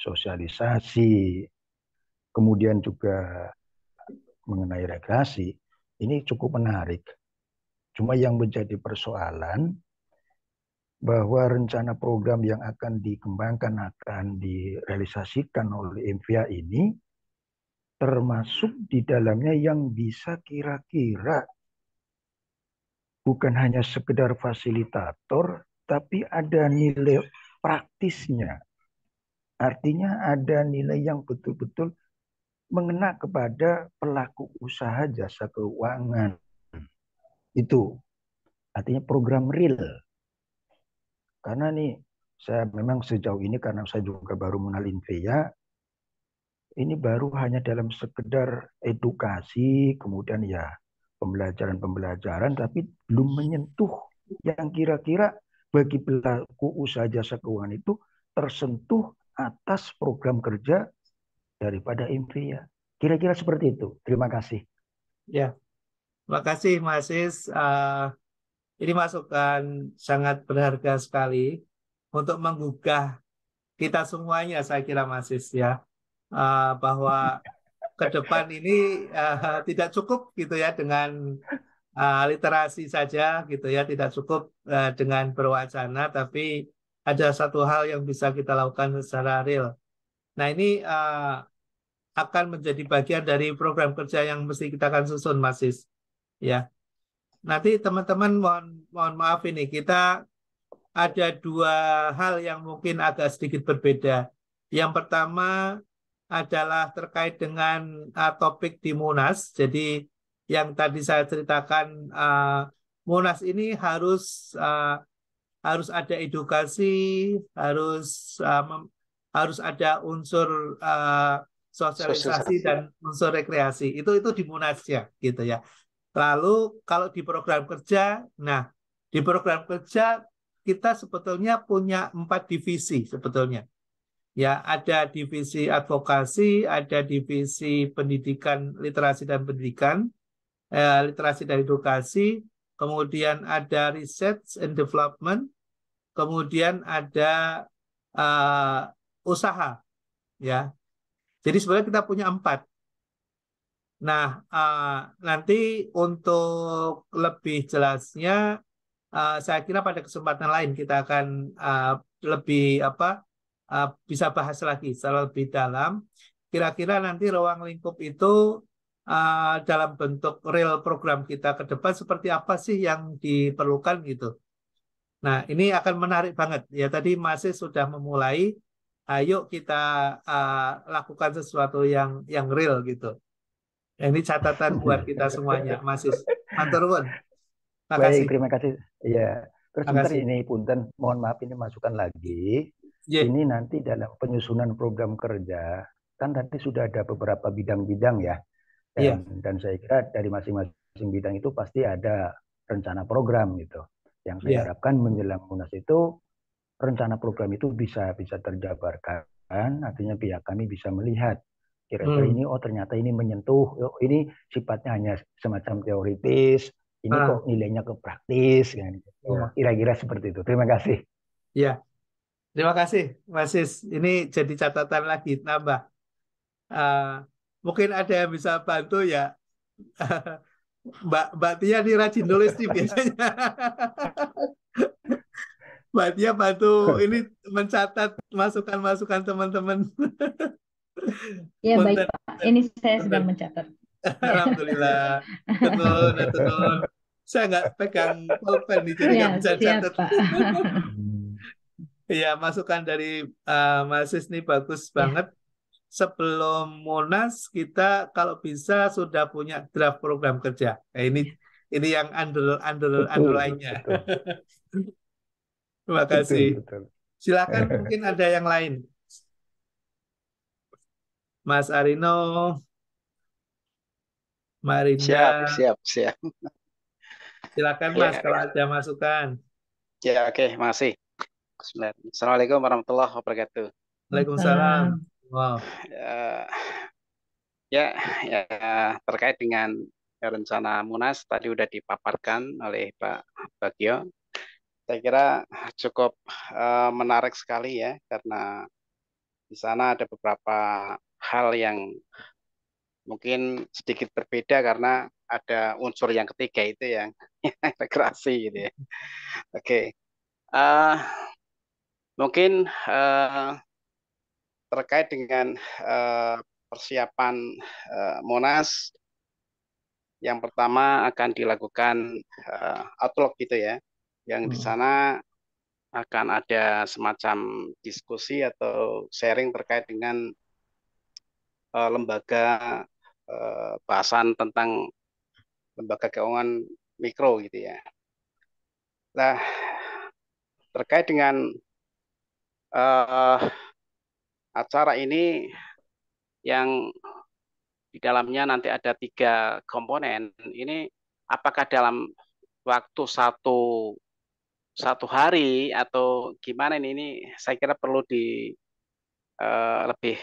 sosialisasi, kemudian juga mengenai rekreasi, ini cukup menarik. Cuma yang menjadi persoalan bahwa rencana program yang akan dikembangkan, akan direalisasikan oleh MVA ini, termasuk di dalamnya yang bisa kira-kira bukan hanya sekedar fasilitator, tapi ada nilai praktisnya. Artinya ada nilai yang betul-betul mengena kepada pelaku usaha jasa keuangan. Itu artinya program real. Karena nih, saya memang sejauh ini karena saya juga baru mengenal Invea, ini baru hanya dalam sekedar edukasi, kemudian ya pembelajaran-pembelajaran, tapi belum menyentuh yang kira-kira bagi pelaku usaha jasa keuangan itu tersentuh atas program kerja daripada Invea. Kira-kira seperti itu. Terima kasih. Ya, terima kasih Mas Sis. Ini masukan sangat berharga sekali untuk menggugah kita semuanya, saya kira Mas Sis ya, bahwa ke depan ini tidak cukup gitu ya dengan literasi saja gitu ya, tidak cukup dengan berwacana, tapi ada satu hal yang bisa kita lakukan secara real. Nah ini akan menjadi bagian dari program kerja yang mesti kita akan susun, Mas Sis. Ya, nanti teman-teman mohon maaf ini kita ada dua hal yang mungkin agak sedikit berbeda. Yang pertama adalah terkait dengan topik di Munas. Jadi yang tadi saya ceritakan, Munas ini harus ada edukasi, harus ada unsur sosialisasi Sosialisasi. dan unsur rekreasi. Itu di Munasnya gitu ya. Lalu kalau di program kerja, nah di program kerja kita sebetulnya punya 4 divisi sebetulnya. Ya, ada divisi advokasi, ada divisi pendidikan, literasi dan pendidikan, literasi dan edukasi, kemudian ada research and development, kemudian ada usaha, ya. Jadi sebenarnya kita punya 4. Nah, nanti untuk lebih jelasnya, saya kira pada kesempatan lain kita akan lebih bisa bahas lagi secara lebih dalam. Kira-kira nanti ruang lingkup itu dalam bentuk real program kita ke depan seperti apa sih yang diperlukan gitu. Nah, ini akan menarik banget. Ya, tadi Masih sudah memulai. Ayo kita lakukan sesuatu yang real gitu. Ini catatan buat kita semuanya, Mas Is. Matur nuwun. Baik, Makasih. terima kasih. Ya, terus sebentar Makasih. ini Punten, mohon maaf ini masukan lagi. Ye, Ini nanti dalam penyusunan program kerja, kan tadi sudah ada beberapa bidang-bidang ya. iya. Dan saya kira dari masing-masing bidang itu pasti ada rencana program gitu. Yang saya Iya. harapkan menjelang Munas itu rencana program itu bisa bisa terjabarkan, artinya pihak kami bisa melihat kira-kira Hmm. ini oh ternyata ini menyentuh, oh, ini sifatnya hanya semacam teoritis, ini Ah, kok nilainya ke praktis kan. Oh, iya. kira-kira seperti itu. Terima kasih. Iya. Terima kasih, Mas Is. Ini jadi catatan lagi nambah. Ah, mungkin ada yang bisa bantu ya. Mbak Tia ini rajin nulis nih biasanya. Mbak Tia bantu ini mencatat masukan-masukan teman-teman. Ya baik Punten, Pak, ini saya punten. sedang mencatat. Ya, Alhamdulillah. Tenun, tenun. Saya nggak pegang pulpen nih, jadi ya nggak bisa siap catat. Pak. Iya, masukan dari Mas Sis ini bagus Ya, banget. Sebelum Munas, kita kalau bisa sudah punya draft program kerja. Nah, ini yang Betul, underline-nya. betul, Terima kasih. betul, betul. Silakan mungkin ada yang lain. Mas Arino, Siap, Marinda, siap, siap. silakan Mas Ya, kalau ada masukan. ya, oke, makasih. Assalamualaikum warahmatullahi wabarakatuh. Waalaikumsalam. Waalaikumsalam. Wow. Ya, ya, ya, terkait dengan rencana Munas tadi sudah dipaparkan oleh Pak Bagio. Saya kira cukup menarik sekali ya, karena di sana ada beberapa hal yang mungkin sedikit berbeda karena ada unsur yang ketiga itu yang rekreasi gitu ya. Oke. Eh, mungkin terkait dengan persiapan Monas, yang pertama akan dilakukan outlook gitu ya, yang di sana akan ada semacam diskusi atau sharing terkait dengan lembaga bahasan tentang lembaga keuangan mikro gitu ya. Nah, terkait dengan acara ini yang di dalamnya nanti ada 3 komponen. Ini apakah dalam waktu satu hari atau gimana ini? Ini saya kira perlu di lebih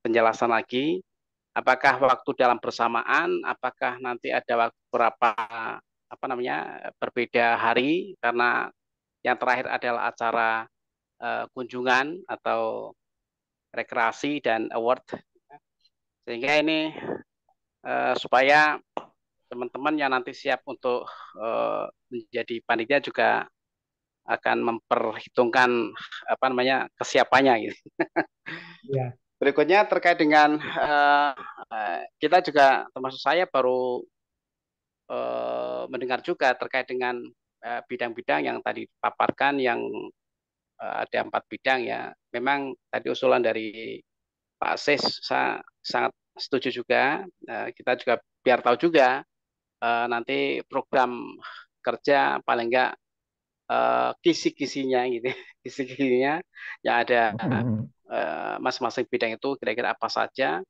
penjelasan lagi. Apakah waktu dalam bersamaan? Apakah nanti ada beberapa berbeda hari? Karena yang terakhir adalah acara kunjungan atau rekreasi dan award. Sehingga ini supaya teman-teman yang nanti siap untuk menjadi panitia juga akan memperhitungkan kesiapannya gitu. Ya. Berikutnya terkait dengan kita juga termasuk saya baru mendengar juga terkait dengan bidang-bidang yang tadi dipaparkan yang ada 4 bidang ya. Memang tadi usulan dari Pak Sis saya sangat setuju juga. Kita juga biar tahu juga nanti program kerja paling enggak kisi-kisinya gitu, kisi-kisinya yang ada masing-masing bidang itu kira-kira apa saja.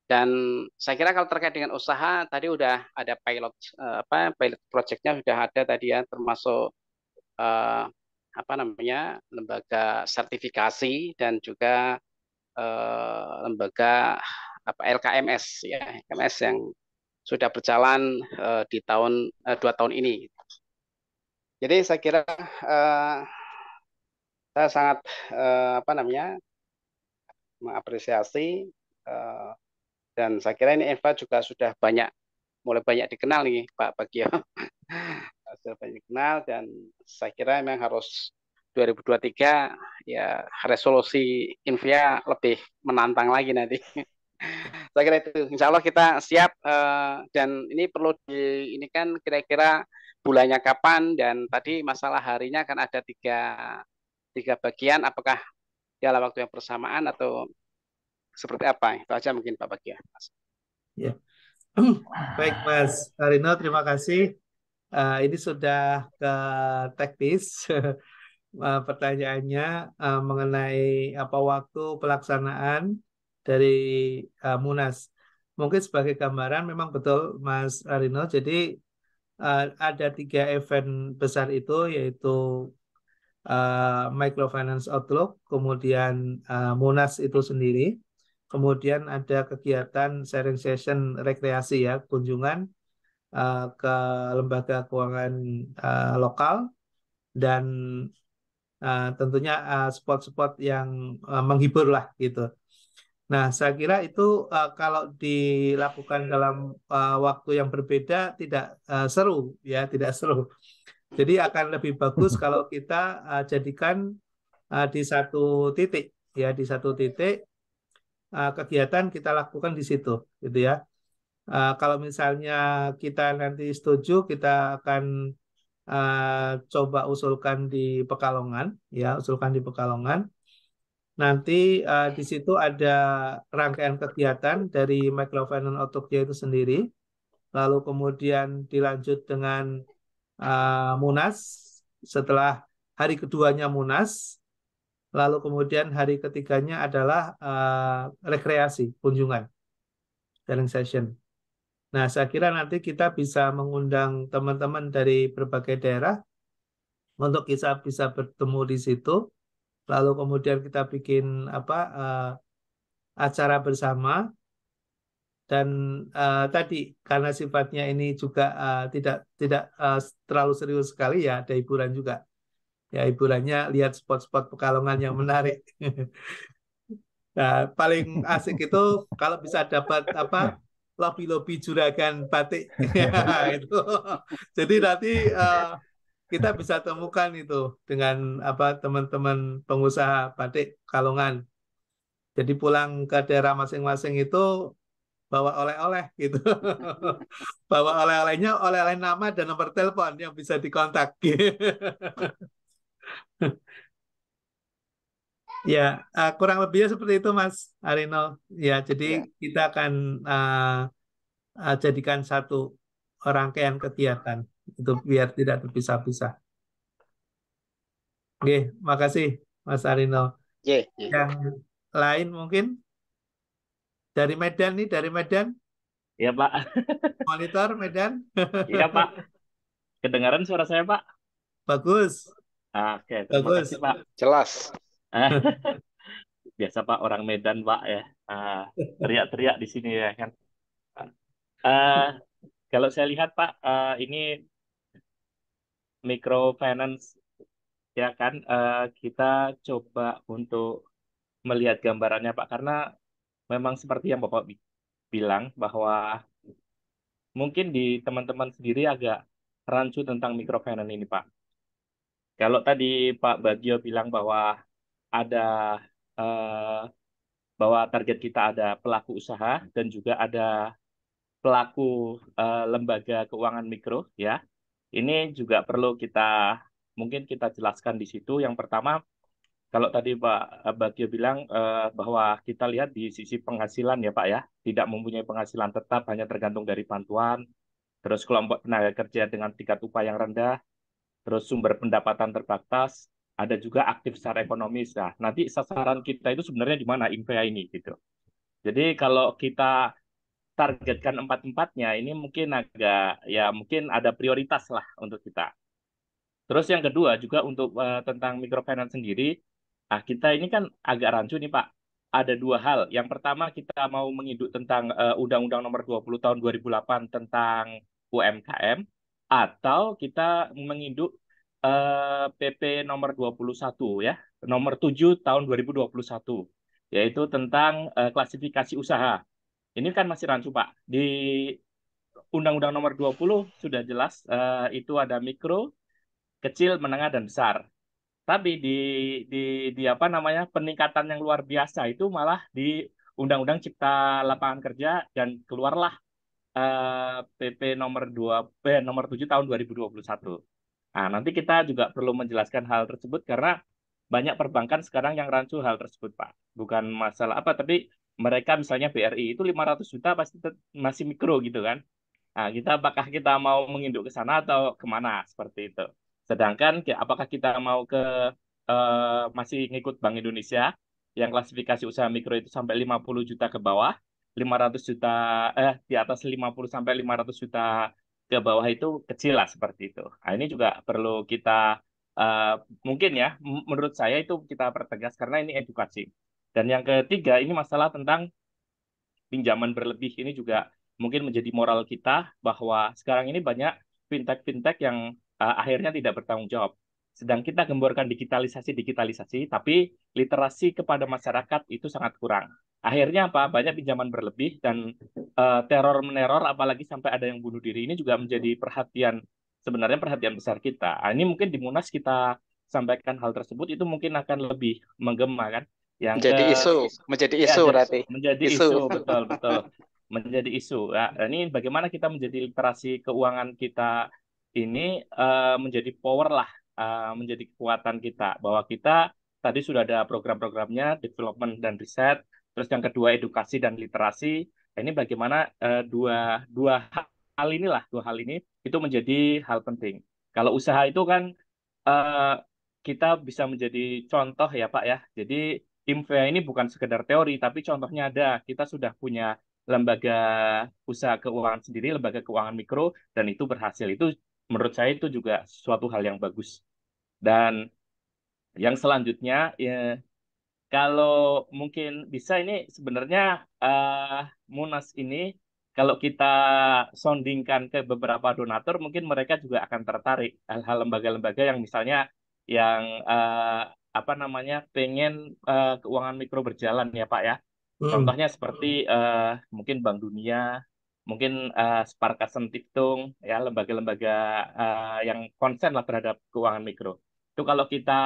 Dan saya kira kalau terkait dengan usaha tadi udah ada pilot pilot projectnya sudah ada tadi ya, termasuk lembaga sertifikasi dan juga lembaga LKMS ya, LKMS yang sudah berjalan di 2 tahun ini. Jadi saya kira saya sangat mengapresiasi dan saya kira ini Eva juga sudah mulai banyak dikenal nih Pak Bagio. Sudah banyak dikenal dan saya kira memang harus 2023 ya resolusi Invia lebih menantang lagi nanti. Saya kira itu. Insya Allah kita siap dan ini perlu ini kan kira-kira bulannya kapan dan tadi masalah harinya kan ada tiga bagian. Apakah dalam waktu yang bersamaan atau seperti apa? Itu aja mungkin Pak Bagio. Ya. Baik Mas Rino, terima kasih. Ini sudah ke teknis. Pertanyaannya mengenai apa waktu pelaksanaan dari Munas. Mungkin sebagai gambaran memang betul Mas Rino. Jadi ada 3 event besar itu yaitu Microfinance Outlook, kemudian Munas itu sendiri, kemudian ada kegiatan sharing session rekreasi ya, kunjungan ke lembaga keuangan lokal dan tentunya spot-spot yang menghibur lah gitu. Nah, saya kira itu kalau dilakukan dalam waktu yang berbeda tidak seru ya, tidak seru. Jadi akan lebih bagus kalau kita jadikan di satu titik ya, di satu titik kegiatan kita lakukan di situ gitu ya. Kalau misalnya kita nanti setuju, kita akan coba usulkan di Pekalongan ya, usulkan di Pekalongan. Nanti di situ ada rangkaian kegiatan dari Microfinance Outlook-nya itu sendiri. Lalu kemudian dilanjut dengan Munas. Setelah hari keduanya Munas, lalu kemudian hari ketiganya adalah rekreasi, kunjungan, sharing session. Nah, saya kira nanti kita bisa mengundang teman-teman dari berbagai daerah untuk kita bisa bertemu di situ. Lalu kemudian kita bikin acara bersama dan tadi karena sifatnya ini juga tidak terlalu serius sekali ya, ada hiburan juga. Ya hiburannya lihat spot-spot Pekalongan yang menarik. Nah, paling asik itu kalau bisa dapat apa lobby-lobby juragan batik. Ya, itu. Jadi nanti kita bisa temukan itu dengan apa teman-teman pengusaha batik Kalongan. Jadi pulang ke daerah masing-masing itu bawa oleh-oleh gitu. Bawa oleh-olehnya, oleh-oleh nama dan nomor telepon yang bisa dikontak. Ya, kurang lebihnya seperti itu Mas Arino. Ya, jadi Ya, kita akan jadikan satu rangkaian kegiatan itu biar tidak terpisah-pisah. Oke, makasih Mas Arino. ye, ye. Yang lain mungkin dari Medan nih, dari Medan, Iya Pak, monitor Medan. iya Pak, kedengaran suara saya Pak? Bagus, Oke, terima kasih bagus. Pak. Jelas. Biasa Pak orang Medan Pak ya, teriak-teriak di sini ya kan. Eh, Kalau saya lihat Pak, ini microfinance ya kan, kita coba untuk melihat gambarannya Pak, karena memang seperti yang Bapak bilang bahwa mungkin di teman-teman sendiri agak rancu tentang microfinance ini Pak. Kalau tadi Pak Bagio bilang bahwa ada eh, bahwa target kita ada pelaku usaha dan juga ada pelaku lembaga keuangan mikro ya. Ini juga perlu kita mungkin kita jelaskan di situ. Yang pertama, kalau tadi Pak Bagio bilang bahwa kita lihat di sisi penghasilan ya Pak ya, tidak mempunyai penghasilan tetap, hanya tergantung dari bantuan, terus kelompok tenaga kerja dengan tingkat upah yang rendah, terus sumber pendapatan terbatas, ada juga aktif secara ekonomis. Nah, nanti sasaran kita itu sebenarnya di mana INVEA ini gitu. Jadi kalau kita targetkan empat-empatnya, ini mungkin agak ya mungkin ada prioritas lah untuk kita. Terus yang kedua juga untuk tentang microfinance sendiri, kita ini kan agak rancu nih Pak. Ada dua hal. Yang pertama kita mau menginduk tentang Undang-Undang Nomor 20 Tahun 2008 tentang UMKM, atau kita menginduk PP Nomor 21 ya, Nomor 7 Tahun 2021, yaitu tentang klasifikasi usaha. Ini kan masih rancu Pak. Di Undang-Undang Nomor 20 sudah jelas itu ada mikro, kecil, menengah, dan besar. Tapi di di apa namanya peningkatan yang luar biasa itu malah di Undang-Undang Cipta Lapangan Kerja, dan keluarlah PP nomor 2 nomor 7 tahun 2021. Nah, nanti kita juga perlu menjelaskan hal tersebut karena banyak perbankan sekarang yang rancu hal tersebut, Pak. Bukan masalah apa, tapi mereka misalnya BRI itu 500 juta pasti masih mikro gitu kan. Nah, apakah kita mau menginduk ke sana atau kemana seperti itu. Sedangkan apakah kita mau ke masih ngikut Bank Indonesia yang klasifikasi usaha mikro itu sampai 50 juta ke bawah, 500 juta di atas 50 sampai 500 juta ke bawah itu kecil lah seperti itu. Nah, ini juga perlu kita eh, mungkin ya menurut saya itu kita pertegas karena ini edukasi. Dan yang ketiga ini masalah tentang pinjaman berlebih, ini juga mungkin menjadi moral kita bahwa sekarang ini banyak fintech-fintech yang akhirnya tidak bertanggung jawab. Sedang kita gemborkan digitalisasi, tapi literasi kepada masyarakat itu sangat kurang. Akhirnya apa? Banyak pinjaman berlebih dan teror meneror, apalagi sampai ada yang bunuh diri. Ini juga menjadi sebenarnya perhatian besar kita. Nah, ini mungkin di Munas kita sampaikan hal tersebut, itu mungkin akan lebih menggema kan. Yang ke Menjadi Ya, isu berarti. menjadi Isu. isu, betul, betul. Menjadi isu. Ya, ini bagaimana kita menjadi literasi keuangan kita ini menjadi power lah, menjadi kekuatan kita. Bahwa kita tadi sudah ada program-programnya, development dan riset. Terus yang kedua edukasi dan literasi. Ini bagaimana dua dua hal ini itu menjadi hal penting. Kalau usaha itu kan eh, kita bisa menjadi contoh ya Pak ya. Jadi IMVEA ini bukan sekedar teori, tapi contohnya ada. Kita sudah punya lembaga usaha keuangan sendiri, lembaga keuangan mikro, dan itu berhasil. Itu menurut saya itu juga suatu hal yang bagus. Dan yang selanjutnya, ya, kalau mungkin bisa ini sebenarnya Munas ini, kalau kita soundingkan ke beberapa donatur, mungkin mereka juga akan tertarik hal-hal lembaga-lembaga yang misalnya yang apa namanya pengen keuangan mikro berjalan ya Pak ya. Hmm. Contohnya seperti mungkin Bank Dunia, mungkin Sparkasen Tiftung, ya lembaga-lembaga yang konsen lah terhadap keuangan mikro. Itu kalau kita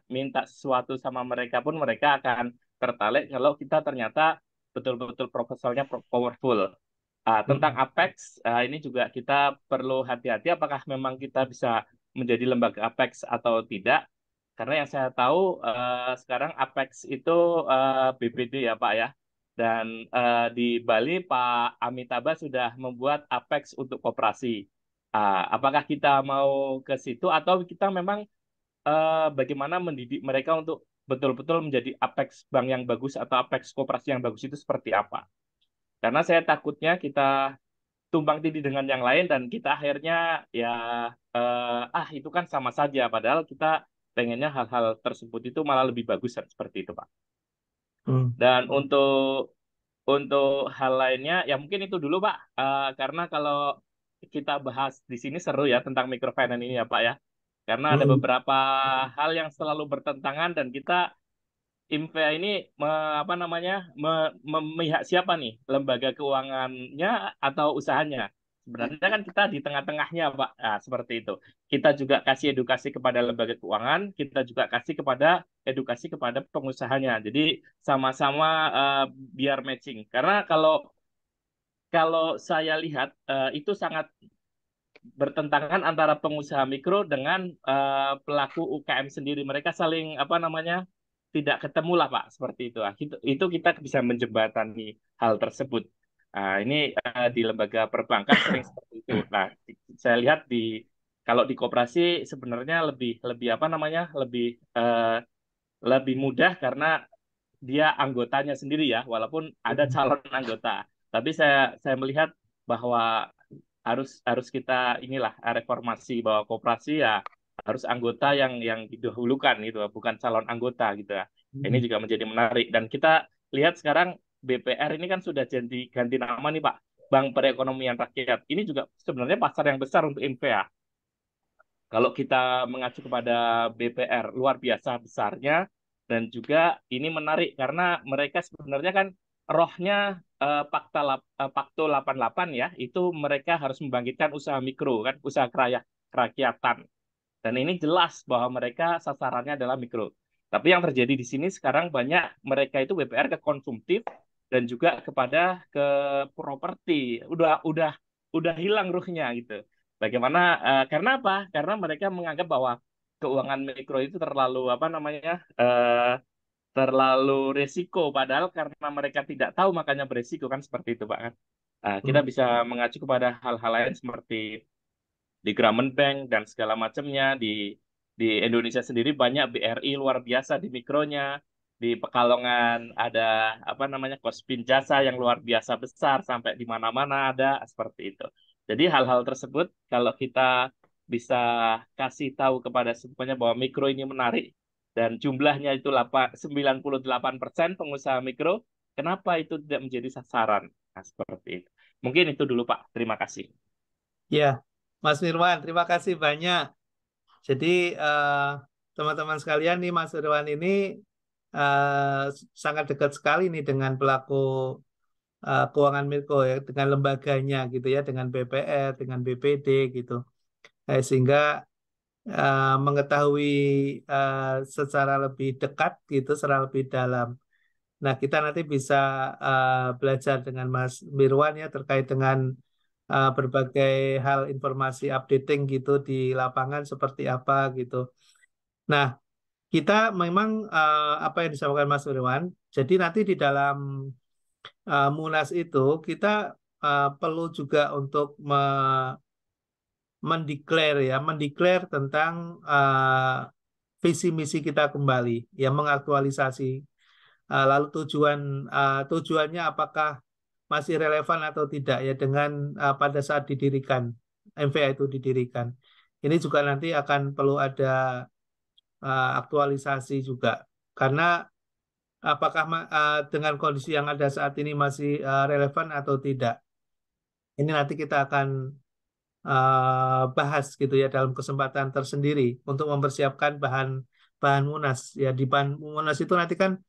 minta sesuatu sama mereka pun mereka akan tertarik kalau kita ternyata betul-betul proposalnya powerful. Tentang Hmm. Apex, ini juga kita perlu hati-hati apakah memang kita bisa menjadi lembaga Apex atau tidak. Karena yang saya tahu sekarang Apex itu BPD ya Pak ya. Dan di Bali Pak Amitabha sudah membuat Apex untuk koperasi. Apakah kita mau ke situ atau kita memang bagaimana mendidik mereka untuk betul-betul menjadi Apex bank yang bagus atau Apex koperasi yang bagus itu seperti apa? Karena saya takutnya kita tumpang tindih dengan yang lain dan kita akhirnya ya itu kan sama saja padahal kita pengennya hal-hal tersebut itu malah lebih bagus seperti itu Pak. Hmm. Dan untuk hal lainnya ya mungkin itu dulu Pak. Karena kalau kita bahas di sini seru ya tentang microfinance ini ya Pak ya. Karena ada Hmm. beberapa hal yang selalu bertentangan dan kita IMVA ini apa namanya memihak siapa nih lembaga keuangannya atau usahanya? Sebenarnya kan kita di tengah-tengahnya Pak. Nah, seperti itu. Kita juga kasih edukasi kepada lembaga keuangan, kita juga kasih edukasi kepada pengusahanya. Jadi sama-sama biar matching. Karena kalau kalau saya lihat itu sangat bertentangan antara pengusaha mikro dengan pelaku UKM sendiri. Mereka saling apa namanya tidak ketemu lah Pak seperti itu. Itu kita bisa menjembatani hal tersebut. Ini di lembaga perbankan sering seperti itu. Nah, saya lihat kalau di koperasi sebenarnya lebih lebih apa namanya lebih mudah karena dia anggotanya sendiri ya, walaupun ada calon anggota. Tapi saya melihat bahwa harus kita inilah reformasi bahwa koperasi ya harus anggota yang didahulukan gitu, bukan calon anggota gitu ya. Ini juga menjadi menarik dan kita lihat sekarang BPR ini kan sudah jadi ganti nama nih Pak, Bank Perekonomian Rakyat. Ini juga sebenarnya pasar yang besar untuk INVEA. Kalau kita mengacu kepada BPR, luar biasa besarnya, dan juga ini menarik karena mereka sebenarnya kan rohnya Pakto 88 ya, itu mereka harus membangkitkan usaha mikro, kan, usaha kerakyatan. Dan ini jelas bahwa mereka sasarannya adalah mikro. Tapi yang terjadi di sini sekarang banyak mereka itu BPR ke konsumtif dan juga kepada ke properti. Udah hilang ruhnya gitu. Bagaimana karena apa? Karena mereka menganggap bahwa keuangan mikro itu terlalu apa namanya? Terlalu resiko padahal karena mereka tidak tahu makanya beresiko kan seperti itu Pak kan. Kita Hmm. bisa mengacu kepada hal-hal lain seperti di Grameen Bank dan segala macamnya di Indonesia sendiri banyak BRI luar biasa di mikronya. Di Pekalongan ada apa namanya Kospin Jasa yang luar biasa besar sampai di mana-mana ada seperti itu. Jadi hal-hal tersebut kalau kita bisa kasih tahu kepada semuanya bahwa mikro ini menarik dan jumlahnya itu 98% pengusaha mikro, kenapa itu tidak menjadi sasaran? Nah, seperti itu. Mungkin itu dulu Pak. Terima kasih. Ya, Mas Nirwan, terima kasih banyak. Jadi teman-teman sekalian nih Mas Nirwan ini sangat dekat sekali nih dengan pelaku keuangan mikro ya, dengan lembaganya gitu ya, dengan BPR, dengan BPD gitu. Sehingga mengetahui secara lebih dekat gitu, secara lebih dalam. Nah, kita nanti bisa belajar dengan Mas Mirwan ya terkait dengan berbagai hal informasi updating gitu di lapangan seperti apa gitu. Nah, kita memang apa yang disampaikan Mas Mirwan, jadi nanti di dalam Munas itu kita perlu juga untuk mendeklar tentang visi misi kita kembali, ya mengaktualisasi. Lalu tujuannya apakah masih relevan atau tidak ya dengan pada saat didirikan MVA itu didirikan. Ini juga nanti akan perlu ada aktualisasi juga karena apakah dengan kondisi yang ada saat ini masih relevan atau tidak. Ini nanti kita akan bahas gitu ya dalam kesempatan tersendiri untuk mempersiapkan bahan bahan munas. Ya, di bahan munas itu nanti kan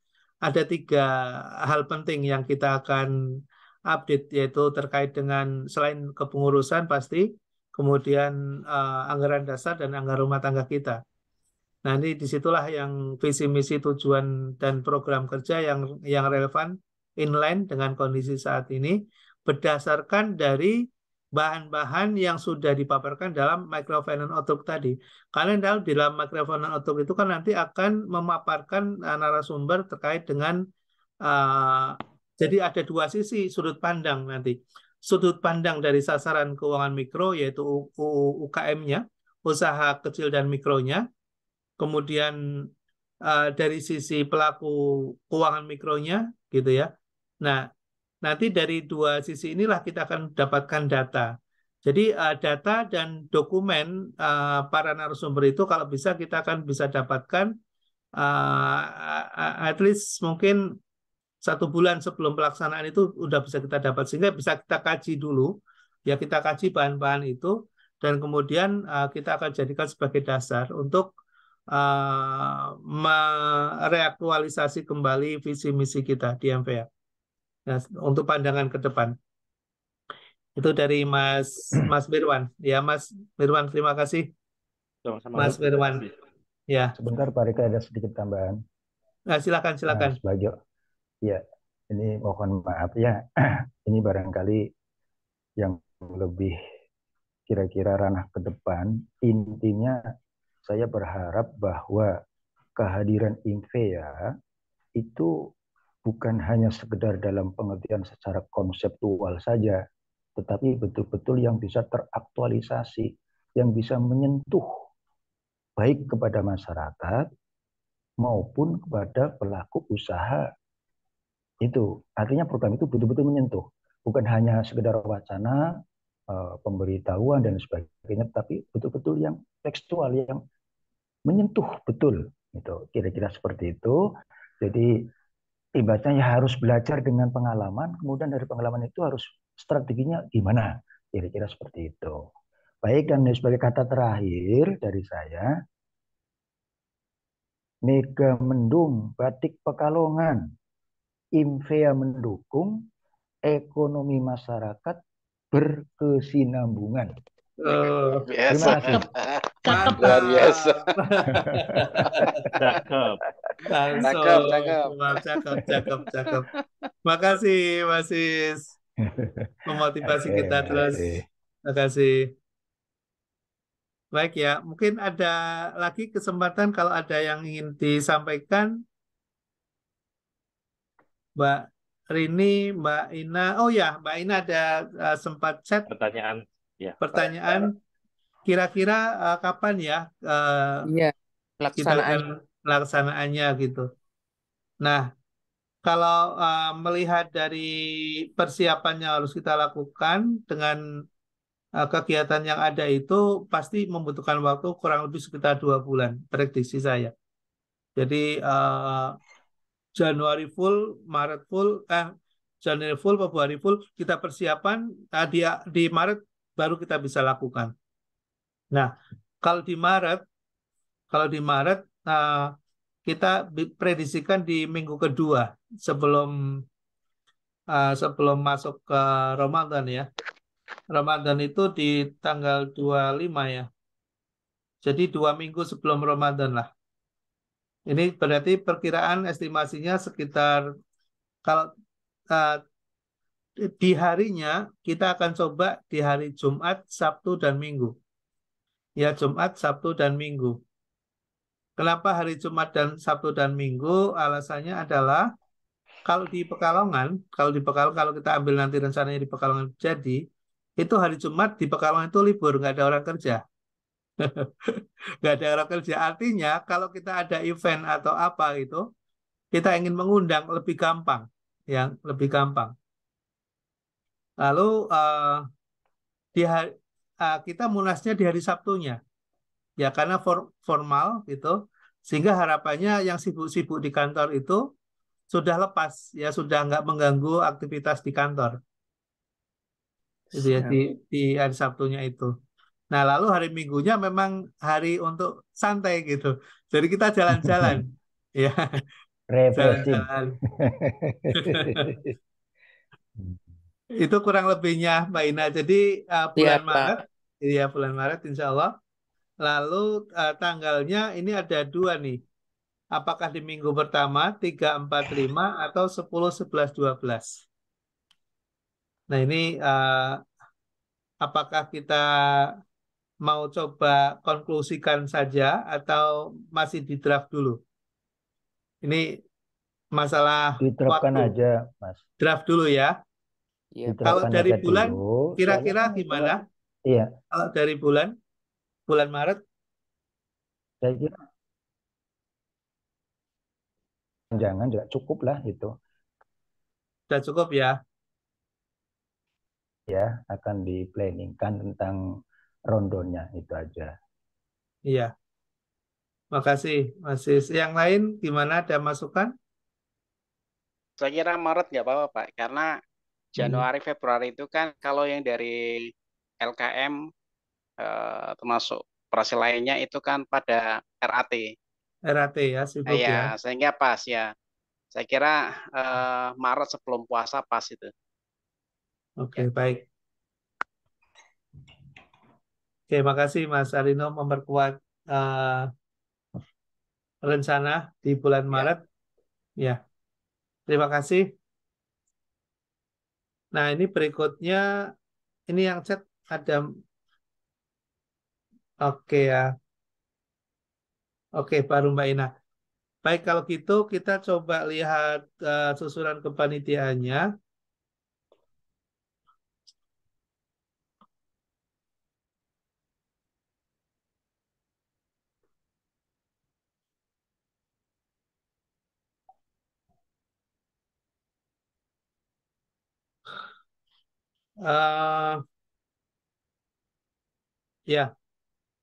ada 3 hal penting yang kita akan update, yaitu terkait dengan selain kepengurusan pasti, kemudian anggaran dasar dan anggaran rumah tangga kita. Nah, ini disitulah yang visi misi tujuan dan program kerja yang relevan inline dengan kondisi saat ini berdasarkan dari bahan-bahan yang sudah dipaparkan dalam microfinance outlook tadi. Karena dalam microfinance outlook itu kan nanti akan memaparkan narasumber terkait dengan jadi ada 2 sisi sudut pandang nanti. Sudut pandang dari sasaran keuangan mikro yaitu UKM-nya, usaha kecil dan mikronya. Kemudian dari sisi pelaku keuangan mikronya gitu ya. Nah, nanti dari 2 sisi inilah kita akan dapatkan data. Jadi data dan dokumen para narasumber itu kalau bisa kita akan bisa dapatkan at least mungkin 1 bulan sebelum pelaksanaan itu udah bisa kita dapat, sehingga bisa kita kaji dulu ya, kita kaji bahan-bahan itu dan kemudian kita akan jadikan sebagai dasar untuk mereaktualisasi kembali visi misi kita di MPA. Nah, untuk pandangan ke depan. Itu dari Mas Mirwan. Ya, Mas Mirwan, terima kasih. Sama-sama. Mas Mirwan. Ya. Sebentar Pak Rika, ada sedikit tambahan. Nah, silakan. Mas Bajo. Ya, ini mohon maaf ya. Ini barangkali yang lebih kira-kira ranah ke depan. Intinya saya berharap bahwa kehadiran INVEA itu bukan hanya sekedar dalam pengertian secara konseptual saja, tetapi betul-betul yang bisa teraktualisasi, yang bisa menyentuh baik kepada masyarakat maupun kepada pelaku usaha. Itu artinya program itu betul-betul menyentuh, bukan hanya sekedar wacana, pemberitahuan dan sebagainya, tapi betul-betul yang tekstual, yang menyentuh betul. Itu kira-kira seperti itu. Jadi ibaratnya ya harus belajar dengan pengalaman, kemudian dari pengalaman itu harus strateginya gimana, kira-kira seperti itu. Baik, dan sebagai kata terakhir dari saya, Mega Mendung Batik Pekalongan, INVEA mendukung ekonomi masyarakat berkesinambungan. Terima kasih. Cakep. Luar biasa. Cakep. Cakep. Makasih, Mas Is. Memotivasi kita terus. Terima kasih. Baik ya, mungkin ada lagi kesempatan kalau ada yang ingin disampaikan. Mbak Rini, Mbak Ina. Oh ya, Mbak Ina ada sempat chat Pertanyaan. Ya. pertanyaan. Kira-kira kapan ya Iya, kita akan pelaksanaannya. pelaksanaannya gitu. Nah, kalau melihat dari persiapan yang harus kita lakukan dengan kegiatan yang ada itu pasti membutuhkan waktu kurang lebih sekitar 2 bulan, prediksi saya. Jadi Januari full, Maret full, Januari full, Februari full kita persiapan, di Maret baru kita bisa lakukan. Nah, kalau di Maret kita prediksikan di minggu kedua sebelum masuk ke Ramadan ya. Ramadan itu di tanggal 25 ya. Jadi 2 minggu sebelum Ramadan lah. Ini berarti perkiraan estimasinya sekitar, kalau di harinya kita akan coba di hari Jumat, Sabtu, dan Minggu. Ya, Jumat, Sabtu, dan Minggu. Kenapa hari Jumat dan Sabtu dan Minggu? Alasannya adalah kalau di Pekalongan, kalau kita ambil nanti rencananya di Pekalongan jadi, itu hari Jumat di Pekalongan itu libur, nggak ada orang kerja. Nggak ada orang kerja. Artinya kalau kita ada event atau apa itu, kita ingin mengundang lebih gampang, yang lebih gampang. Lalu kita munasnya di hari Sabtunya, ya karena formal gitu, sehingga harapannya yang sibuk-sibuk di kantor itu sudah lepas, ya sudah nggak mengganggu aktivitas di kantor. Gitu ya, di hari Sabtunya itu. Nah, lalu hari Minggunya memang hari untuk santai gitu. Jadi kita jalan-jalan, ya, Refreshing. jalan-jalan. Itu kurang lebihnya Mbak Ina. Jadi Siap, bulan Pak. Maret, iya bulan Maret Insya Allah. Lalu tanggalnya ini ada 2 nih. Apakah di minggu pertama 3, 4, 5 atau 10, 11, 12? Nah ini apakah kita mau coba konklusikan saja atau masih di draft dulu? Ini masalah Diterapkan waktu. aja, Mas. Draft dulu ya. Iya, Pak. Kalau Diterapkan dari aja bulan, dulu. Soalnya kira-kira kan gimana? iya, Kalau dari bulan Maret, saya kira jangan juga cukup lah itu. sudah cukup ya. Ya, akan di-planningkan tentang rondonya itu aja. Iya. Makasih, Mas. Yang lain gimana? Ada masukan? Saya kira Maret nggak apa-apa, Pak. Karena Hmm, Januari, Februari itu kan kalau yang dari LKM termasuk operasi lainnya itu kan pada RAT. RAT ya, sibuk ya. Ya, sehingga pas ya. Saya kira Maret sebelum puasa pas itu. Oke, Ya. baik. Oke, makasih Mas Arino memperkuat rencana di bulan Ya. Maret. Ya, terima kasih. Nah, ini berikutnya, ini yang chat ada, oke ya. Oke, baru Mbak Ina. Baik, kalau gitu kita coba lihat susunan kepanitiaannya. Eh, ya,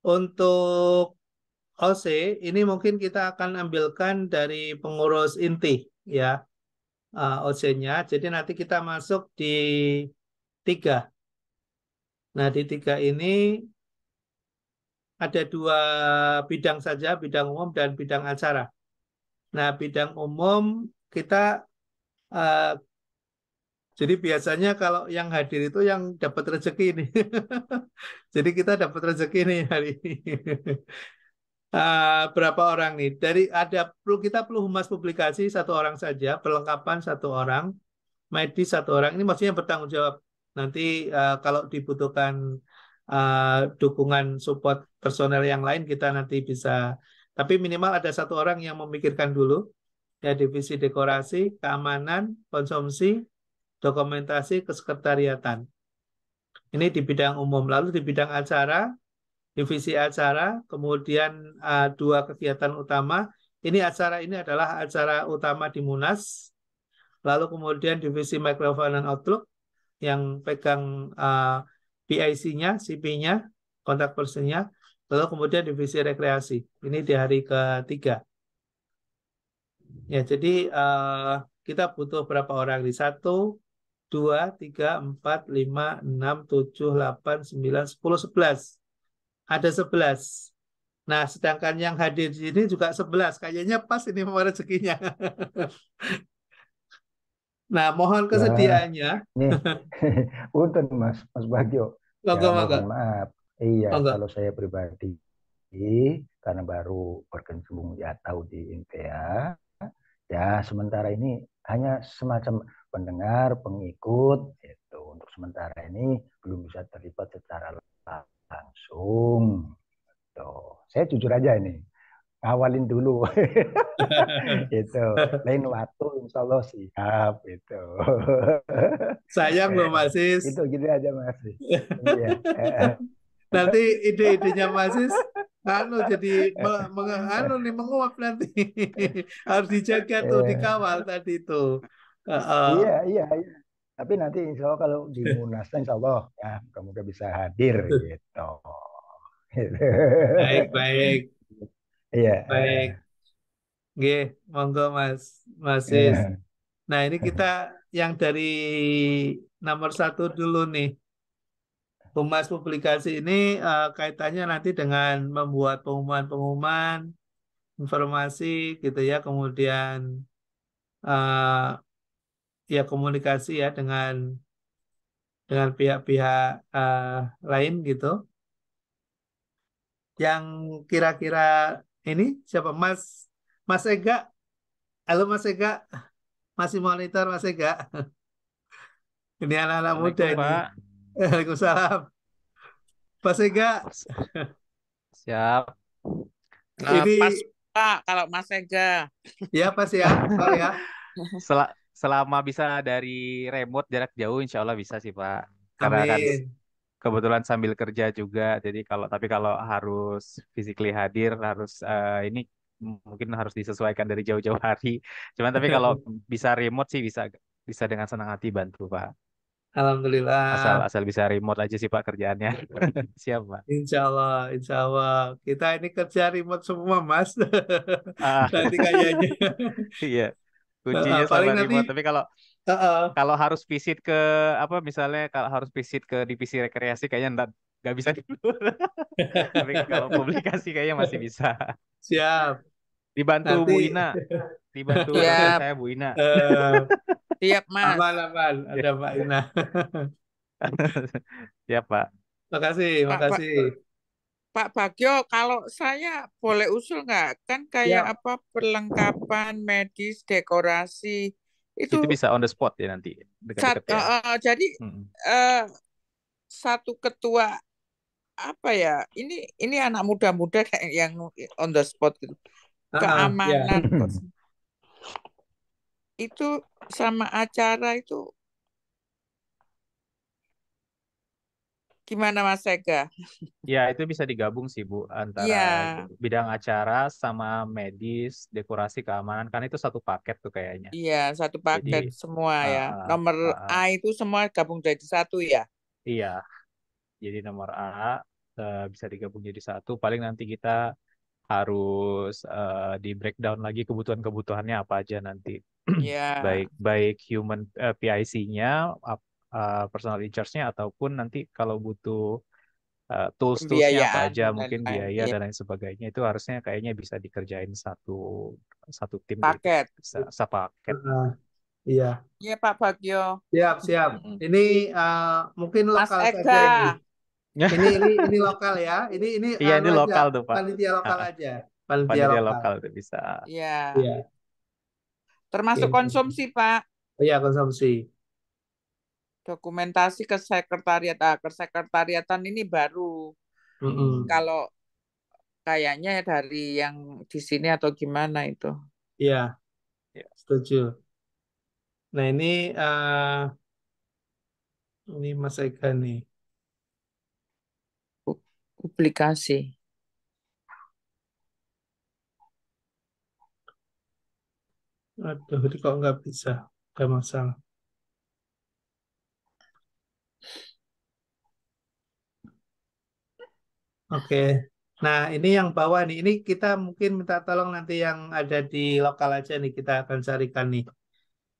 untuk OC ini mungkin kita akan ambilkan dari pengurus inti ya, OC-nya. Jadi nanti kita masuk di 3. Nah, di 3 ini ada 2 bidang saja, bidang umum dan bidang acara. Nah, bidang umum kita eh, jadi biasanya kalau yang hadir itu yang dapat rezeki ini. Jadi kita dapat rezeki nih hari ini. Berapa orang nih? Kita perlu humas publikasi 1 orang saja, perlengkapan 1 orang, medis 1 orang. Ini maksudnya bertanggung jawab. Nanti kalau dibutuhkan dukungan support personel yang lain kita nanti bisa. Tapi minimal ada 1 orang yang memikirkan dulu. Ya, divisi dekorasi, keamanan, konsumsi, dokumentasi, kesekretariatan. Ini di bidang umum. Lalu di bidang acara, divisi acara, kemudian 2 kegiatan utama. Ini acara ini adalah acara utama di Munas. Lalu kemudian divisi microphone dan Outlook yang pegang PIC-nya, CP-nya, kontak personnya. Lalu kemudian divisi rekreasi. Ini di hari ketiga. Ya, jadi kita butuh berapa orang di 1, 2, 3, 4, 5, 6, 7, 8, 9, 10, 11. Ada 11. Nah, sedangkan yang hadir di sini juga 11. Kayaknya pas ini mau rezekinya. Nah, mohon Wah, kesediaannya. nih, punten Mas Bagio. Ya, Monggo, monggo. mohon maaf. Iya, Monggo. kalau saya pribadi, karena baru berkecimpung ya tahu di Intea, ya sementara ini hanya semacam pendengar, pengikut, itu untuk sementara ini belum bisa terlibat secara langsung. Tuh, saya jujur aja ini, awalin dulu. Itu lain waktu insya Allah siap itu. Sayang loh Mas Sis. Itu gitu aja Mas. Iya. Nanti ide-idenya Mas Sis jadi menguap nanti. Harus dijaga tuh, dikawal tadi tuh. Iya, iya, iya. Tapi nanti insya Allah kalau di Munas insya Allah ya mudah-mudahan bisa hadir gitu. Baik, baik. Iya. Baik. Oke, monggo Mas Sis. Nah, ini kita yang dari nomor 1 dulu nih. Humas publikasi ini kaitannya nanti dengan membuat pengumuman-pengumuman informasi gitu ya, kemudian eh, ya komunikasi ya dengan pihak-pihak lain gitu. Yang kira-kira ini siapa Mas Ega? Halo Mas Ega, masih monitor Mas Ega? Ini anak-anak muda Assalamualaikum, ini. Pak. Waalaikumsalam. Mas Ega, Siap. Pas ini Pak kalau Mas Ega. ya pas ya, Pak ya. Selama bisa dari remote jarak jauh, insya Allah bisa sih, Pak. Karena kan Amin. kebetulan sambil kerja juga, jadi kalau harus physically hadir, harus ini mungkin harus disesuaikan dari jauh-jauh hari. Cuman tapi kalau bisa remote sih bisa dengan senang hati bantu, Pak. Alhamdulillah. Asal bisa remote aja sih, Pak, kerjaannya. Siap, Pak. Insya Allah. Kita ini kerja remote semua, Mas. Ah, Nanti kayaknya. iya. Kuncinya Paling sama nanti, remote. Tapi kalau uh, kalau harus visit ke misalnya kalau harus visit ke divisi rekreasi kayaknya nggak bisa dulu. Tapi kalau publikasi kayaknya masih bisa. siap. Dibantu Nanti Bu Ina, dibantu dosen Siap, saya Bu Ina. siap Mas. aman. Ada Mbak Ina. Ya Pak. Makasih. Pak Bagio, kalau saya boleh usul nggak? Kan kayak Ya, apa perlengkapan medis, dekorasi Itu itu bisa on the spot ya nanti dekat-dekat ya. jadi Mm-mm. satu ketua apa ya? Ini anak muda-muda kayak yang on the spot gitu. ya. Keamanan itu sama acara itu gimana Mas Ega? Ya itu bisa digabung sih Bu antara Iya, bidang acara sama medis, dekorasi, keamanan kan itu satu paket tuh kayaknya. iya satu Jadi paket semua ya. uh, Nomor uh, uh, A itu semua gabung jadi satu ya. iya. Jadi nomor A bisa digabung jadi satu. Paling nanti kita harus di breakdown lagi kebutuhan-kebutuhannya apa aja nanti. Iya. Baik human PIC-nya, personal in charge-nya ataupun nanti kalau butuh tools-toolsnya apa Pembiayaan aja, dan mungkin lain-lain. biaya Iya. dan lain sebagainya itu harusnya kayaknya bisa dikerjain satu tim deh, Paket. bisa sepaket. Iya. Iya Pak Bagio. Siap. Ini mungkin Mas lokal saja Ega. ini lokal ya. Ini Iya ini anu aja, lokal tuh Pak. panitia lokal aja. Panitia Panitia lokal. lokal tuh bisa. Iya. Iya. Termasuk Oke. konsumsi Pak. Iya, konsumsi. Dokumentasi ke sekretariat. Ke sekretariatan ini baru. Kalau kayaknya dari yang di sini atau gimana itu. Iya. Ya. Setuju. Nah, ini Mas Eka nih. Publikasi. Aduh, ini kok nggak bisa. Nggak masalah. Oke. Nah, ini yang bawah nih. Ini kita mungkin minta tolong nanti yang ada di lokal aja nih. Kita akan carikan nih.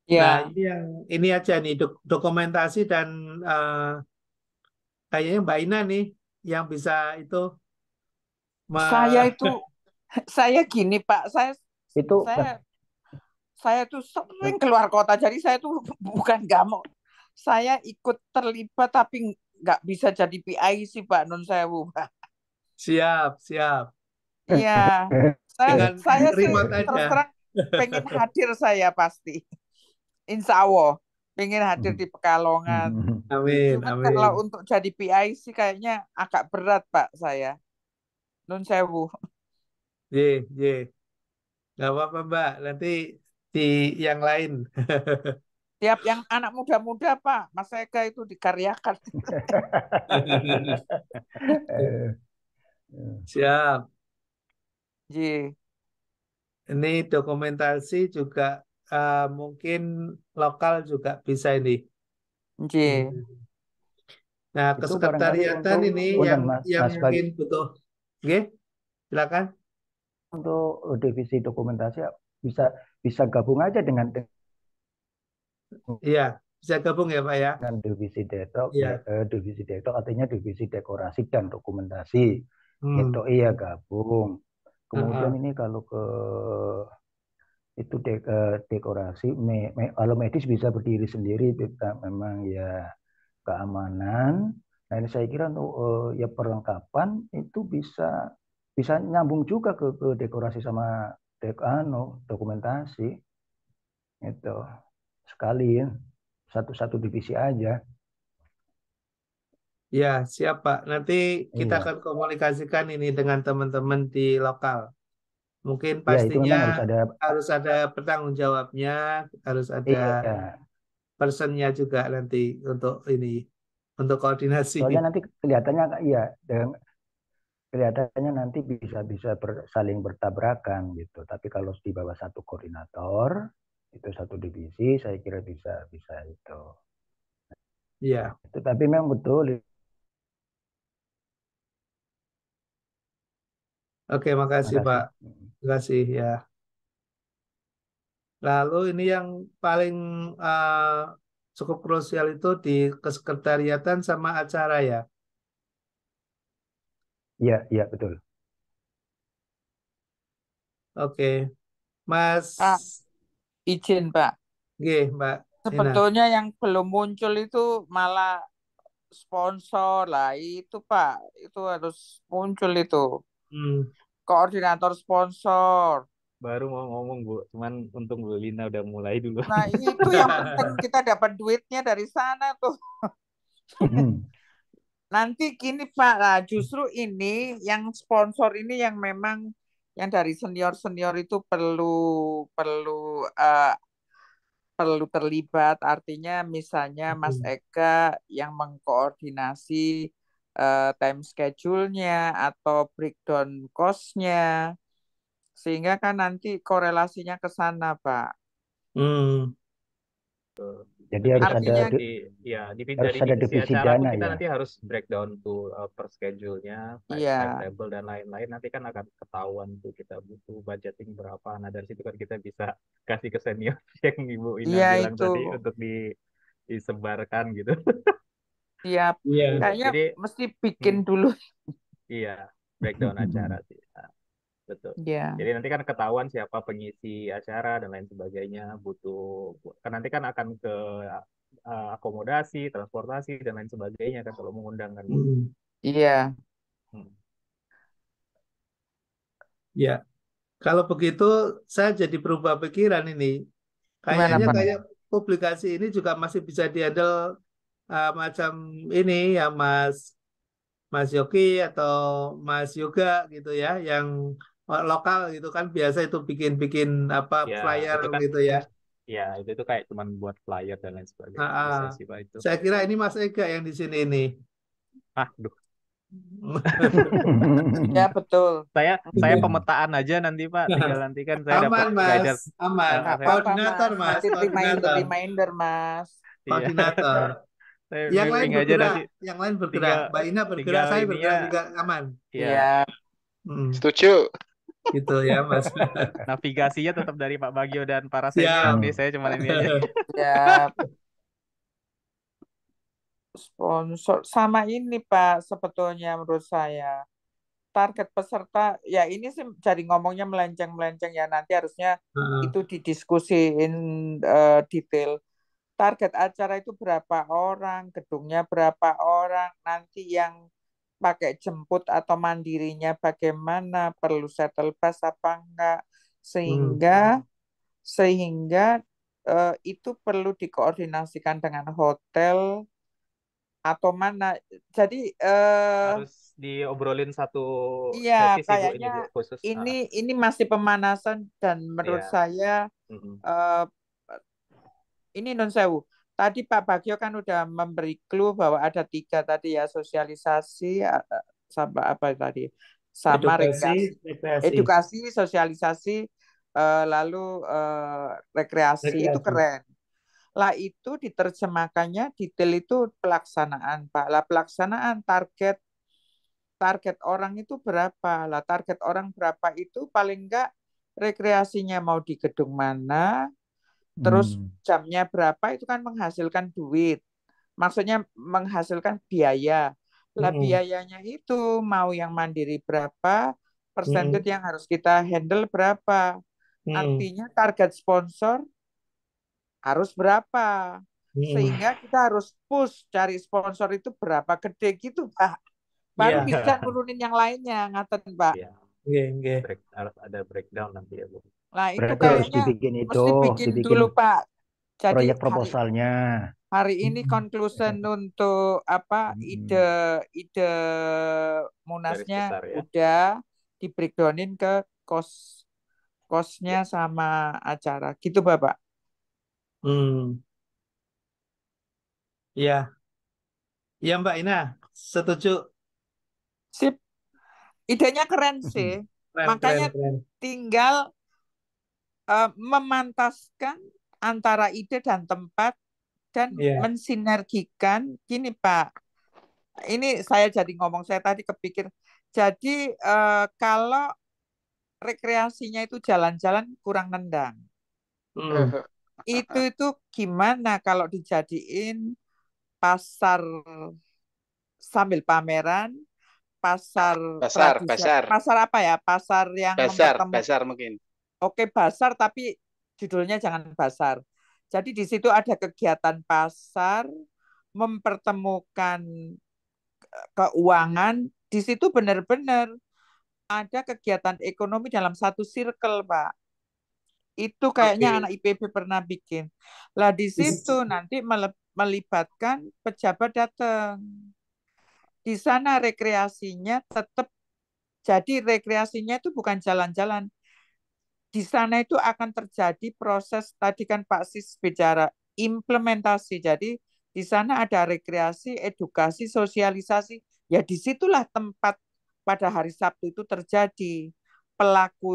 Nah, Ya. ini aja nih dokumentasi dan kayaknya Mbak Ina nih yang bisa itu. Saya gini Pak. Itu Saya tuh sering keluar kota. Jadi saya tuh bukan nggak mau. Saya ikut terlibat tapi nggak bisa jadi PIC Pak Nun Sewu. Siap. Iya. Dengan Saya sih remote aja. terus terang pengen hadir saya pasti. Insya Allah pengen hadir di Pekalongan. Amin. Kalau untuk jadi PIC kayaknya agak berat Pak saya. Nun Sewu. Ye. Nggak apa-apa Mbak. Nanti di yang lain. Tiap yang anak muda-muda Pak, Mas Eka itu dikaryakan. Siap. Ji. Ini dokumentasi juga mungkin lokal juga bisa ini. Ji. Nah, Itu kesekretariatan barangkali ini untuk yang Mas mungkin butuh. Oke, silakan. untuk divisi dokumentasi bisa gabung aja dengan Iya, bisa gabung ya Pak ya. divisi detok, Iya. divisi detok artinya divisi dekorasi dan dokumentasi. Hmm. Itu iya gabung. Kemudian ini kalau ke itu dekorasi, kalau medis bisa berdiri sendiri, memang ya keamanan. Nah ini saya kira untuk ya perlengkapan itu bisa bisa nyambung juga ke dekorasi sama dokumentasi itu sekali satu divisi aja. Ya, siap Pak. Nanti kita Iya, akan komunikasikan ini dengan teman-teman di lokal. Mungkin ya itu memang harus pastinya ada. harus ada penanggung jawabnya, harus ada Iya, personnya juga nanti untuk ini, untuk koordinasi. soalnya nanti kelihatannya iya, kelihatannya nanti bisa bisa saling bertabrakan gitu. Tapi kalau di bawah satu koordinator itu satu divisi, saya kira bisa bisa itu. Iya, Tetapi memang betul. oke, makasih Pak. Makasih. Terima kasih ya. Lalu ini yang paling cukup krusial itu di kesekretariatan sama acara ya. Iya, iya betul. Oke, Mas Pak, izin Pak. G, Mbak Ina. Sebetulnya yang belum muncul itu malah sponsor lah itu Pak. Itu harus muncul itu. Koordinator sponsor. Baru mau ngomong Bu, cuman untung Bu Lina udah mulai dulu. Nah itu yang penting kita dapat duitnya dari sana tuh. Nanti gini Pak, nah, justru ini yang sponsor ini yang memang yang dari senior itu perlu perlu terlibat. Artinya misalnya Mas Eka yang mengkoordinasi time schedule-nya atau breakdown cost-nya, sehingga kan nanti korelasinya ke sana Pak. Jadi harus Artinya ada harus dari ada divisi divisi acara pun dana kita ya. nanti harus breakdown tuh per schedule-nya, iya. timetable dan lain-lain. Nanti kan akan ketahuan tuh kita butuh budgeting berapa. Nah dari situ kan kita bisa kasih ke senior yang Ibu Ina Iya bilang itu. tadi untuk disebarkan gitu. Siap. Iya. Kayaknya Jadi mesti bikin dulu. iya breakdown acara sih. Nah, betul. Iya. Jadi nanti kan ketahuan siapa pengisi acara dan lain sebagainya. Kan nanti kan akan ke akomodasi, transportasi dan lain sebagainya kan kalau mengundang kan. Iya. Ya, kalau begitu saya jadi berubah pikiran ini. Gimana Kayaknya Pak? kayak publikasi ini juga masih bisa dihandle macam ini ya Mas Yogi atau Mas Yoga gitu ya, yang lokal gitu kan biasa itu bikin apa Ya, flyer itu kan gitu ya. ya itu kayak cuman buat flyer dan lain sebagainya. Ah, Bisa ah. sih Pak itu. Saya kira ini Mas Ega yang di sini ini. Aduh, Ya betul. saya pemetaan aja nanti Pak. Tinggal nanti kan saya dapat Aman Mas, guidance. aman. Nggak Saya, apa-apa Koordinator Mas. Mas, Nanti koordinator. reminder Mas. iya. Koordinator. Saya Yang lain briefing aja bergerak, nanti. yang lain bergerak. Tinggal Mbak Ina bergerak, tinggal saya ini bergerak ya. juga aman. Ya, Iya. Setuju. Gitu ya Mas. navigasinya tetap dari Pak Bagio dan para Siap. senior nih. Saya cuma ini aja. Siap. Sponsor sama ini Pak sebetulnya menurut saya. Target peserta ya ini sih jadi ngomongnya melenceng-melenceng ya, nanti harusnya itu didiskusiin detail. Target acara itu berapa orang, gedungnya berapa orang, nanti yang pakai jemput atau mandirinya bagaimana, perlu shuttle bus apa enggak, sehingga itu perlu dikoordinasikan dengan hotel atau mana. Jadi Harus diobrolin satu iya sesi sih Bu ini kayaknya Bu khusus. ini masih pemanasan dan menurut Iya. saya ini non sewu. Tadi Pak Bagio kan udah memberi clue bahwa ada 3 tadi ya, sosialisasi sama apa tadi, sama edukasi, sosialisasi, lalu rekreasi. Itu keren. Lah itu diterjemahkannya detail itu pelaksanaan Pak. Lah pelaksanaan target orang itu berapa? Lah target orang berapa itu paling enggak rekreasinya mau di gedung mana, terus jamnya berapa, itu kan menghasilkan duit. Maksudnya menghasilkan biaya. Lah biayanya itu mau yang mandiri berapa, percentage yang harus kita handle berapa. Artinya target sponsor harus berapa. Sehingga kita harus push cari sponsor itu berapa gede gitu, Pak. Baru bisa nurunin yang lainnya, ngaten, Pak. Iya. Harus ada breakdown nanti ya, Bu. Nah, itu Berarti harus kayaknya dibikin mesti bikin dulu, Pak. Jadi proyek proposalnya. hari ini conclusion untuk ide munasnya besar ya. udah di breakdownin ke kosnya sama acara. Gitu, Bapak. Iya. Iya, Mbak Ina, setuju. Sip. Idenya keren sih. Makanya Keren. tinggal memantaskan antara ide dan tempat dan mensinergikan. Gini, Pak. Ini saya jadi ngomong, saya tadi kepikir. Jadi kalau rekreasinya itu jalan-jalan kurang nendang. Itu gimana kalau dijadiin pasar sambil pameran, pasar tradisional, pasar apa ya? Pasar yang Basar mungkin. Oke, basar tapi judulnya jangan basar. Jadi di situ ada kegiatan pasar, mempertemukan keuangan, di situ benar-benar ada kegiatan ekonomi dalam satu circle, Pak. Itu kayaknya anak IPB pernah bikin. Lah di situ nanti melibatkan pejabat datang. Di sana rekreasinya tetap, jadi rekreasinya itu bukan jalan-jalan. Di sana itu akan terjadi proses, tadi kan Pak Sis bicara, implementasi. Jadi di sana ada rekreasi, edukasi, sosialisasi. Ya disitulah tempat pada hari Sabtu itu terjadi. Pelaku